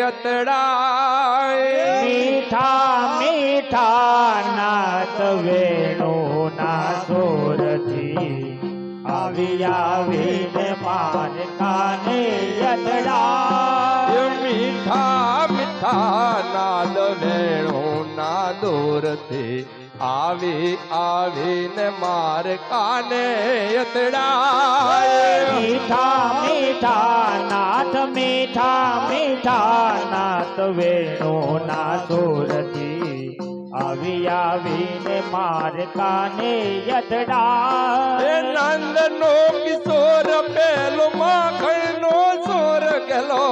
અતડાય મીઠા મીઠા નાદ વેણુ ના સોરથી આવી આવીને માર કાને અતડાય મીઠા મીઠા નાદ વેણુ ના દૂરથી આવી આવીને માર કાને અતડાય મીઠા મીઠા નાથ મીઠા મીઠા નાદ વેણુ ના સોરથી આવી આવીને માર કાને અતડાય નંદનો કિશોર પેલો માખણનો સોર ગેલો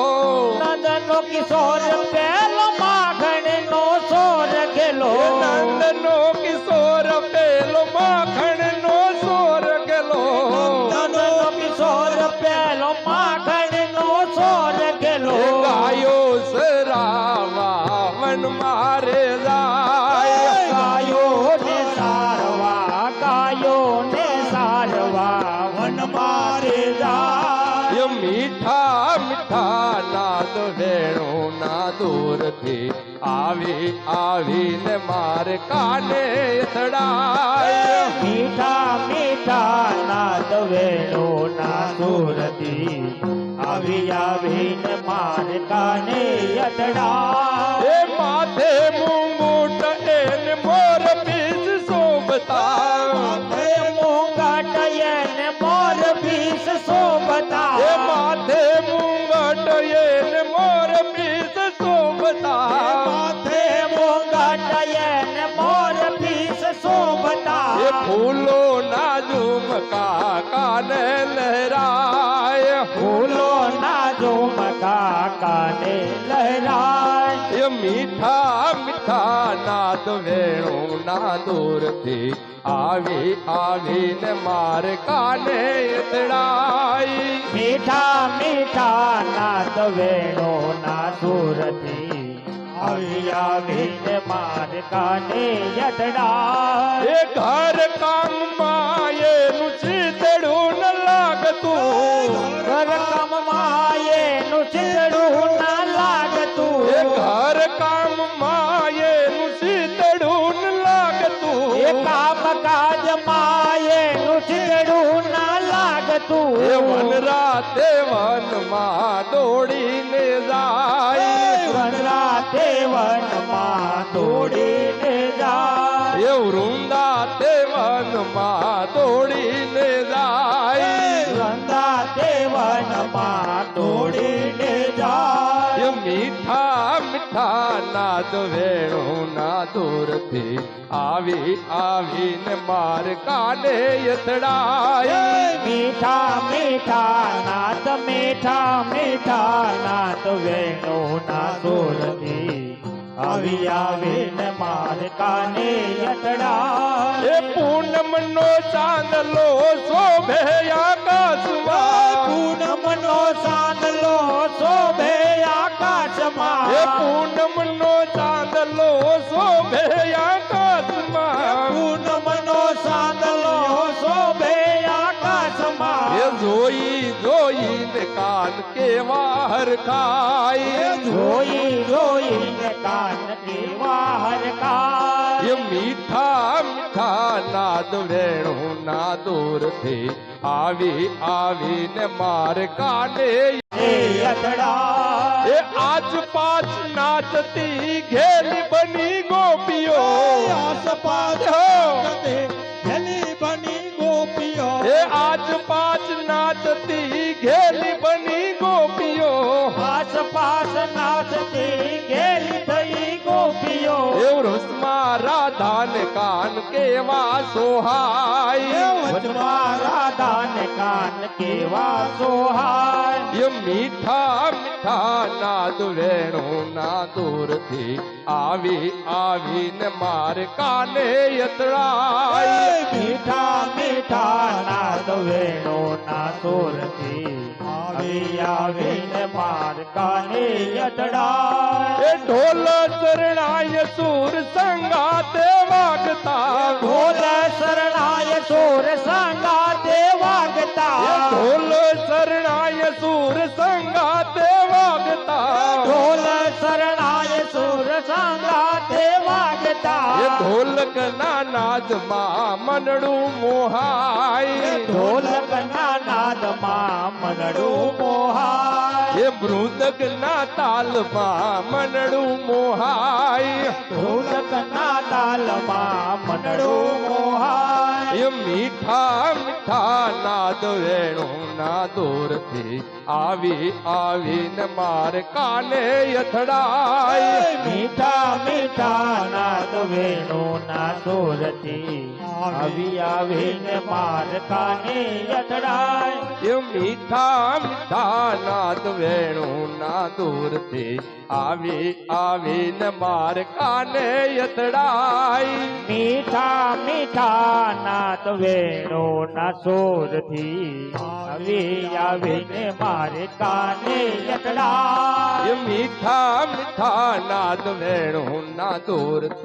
નંદનો કિશોર પેલો માખણનો સોર ગેલો નંદનો કિશોર પેલો માખણનો સોર ગેલો નંદનો કિશોર પેલો માખણનો સોર ગેલો ગાયો સરાવા વન મારે જાય ગાયો ને સારવા વન મારે જાય મીઠા મીઠા નાદ વેણુ ના દૂરથી આવી આવીને માર કાને અથડાય મીઠા મીઠા નાદ વેણુ ના સુરતી આવી આવીને માર કાને અથડાય માથે મુંગુટ એને મોર પીસ શોભતા માથે મુંગટ એને મોર પીસ શોભતા માથે મુંગટ એને મોર પીસ શોભતા માથે મુંગટ એને મોર પીસ શોભતા ફૂલો ના ઝુમકા કાને લહેરાય ફૂલો ના ઝુમકા કાને લહેરાય મીઠા મીઠા નાદ વેણુ ના દૂરથી આવી આવીને માર કાને અથડાય મીઠા મીઠા નાદ વેણુ ના સુરથી આવી આવીને માર કાને અથડાય ઘર કામ માયેનું ચીતડું ન લાગતું ઘર કામ માયેનું ચીતડું ના લાગતું ઘર કામ માયેનું ચીતડું ન લાગતું કામ કાજ માયેનું ચીતડું ના લાગતું વન રાતે વનમાં દોડીને જાય વન રાતે વનમાં દોડીને જાય વૃંદા તે વનમાં દોડીને જાય વૃંદા તે વનમાં દોડીને જાય મીઠા મીઠા નાદ વેણુ ના દૂરથી આવી આવીને માર કાને અથડાય મીઠા મીઠા નાદ મીઠા મીઠા નાદ વેણુ ના સુરથી આવી આવીને માર કાને અથડાય પૂનમનો ચાંદલો શોભે આકાશમાં પૂનમનો ચાંદલો શોભે આકાશમાં પૂનમનો ચાંદલો શોભે આકાશમાં પૂનમનો ચાંદલો શોભે આકાશમાં જોઈ જોઈને કાન કેવા હરખાય જોઈ જોઈને કાન કેવા હરખાય મીઠા મીઠા નાદ વેણુ ના દૂરથી આવી આવીને માર કાને અથડાય આજ પાછ નાચતી ઘેલી બની ગોપીઓ આસ પાસ ઘેલી બની ગોપીઓ આજ પાછ નાચતી ઘેલી બની ગોપીઓ આસ પાસ નાચતી ઘેલી થઈ ગોપીઓ વૃષમાં રાધાને કાન કેવા સોહાય વચમાં રાધાને કાન કેવા સોહાય મીઠા મીઠા નાદ વેણુ ના દૂરથી આવી આવીને માર કાને અથડાય મીઠા મીઠા નાદ વેણુ ના સુરથી આવી આવીને માર કાને અથડાય ઢોલ ચરણાય સુર સંગાતે વાગતા ઢોલ શરણાય સુર સંગાતે વાગતા ઢોલ શરણાય સુર સંગાતે વાગતા સંગાતે વાગતા એ ઢોલકના નાદમાં મનડું મોહાય ઢોલકના નાદમાં મનડું મોહાય એ મૃદકના તાલમાં મનડું મોહાય ઢોલકના તાલમાં મનડું મોહાય એ મીઠા મીઠા નાદ વેણુના દૂરથી આવીને માર કાને અથડાય મીઠા મીઠા નાદ વેણુના સુરથી આવીને માર કાને અથડાય એ મીઠા મીઠા નાદ વેણુના દૂરથી આવીને માર કાને અથડાય મીઠા મીઠા નાદ વેણુના સુરથી આવીને મારે કાને અથડાય એ મીઠા મીઠા નાદ વેણુના દૂરથી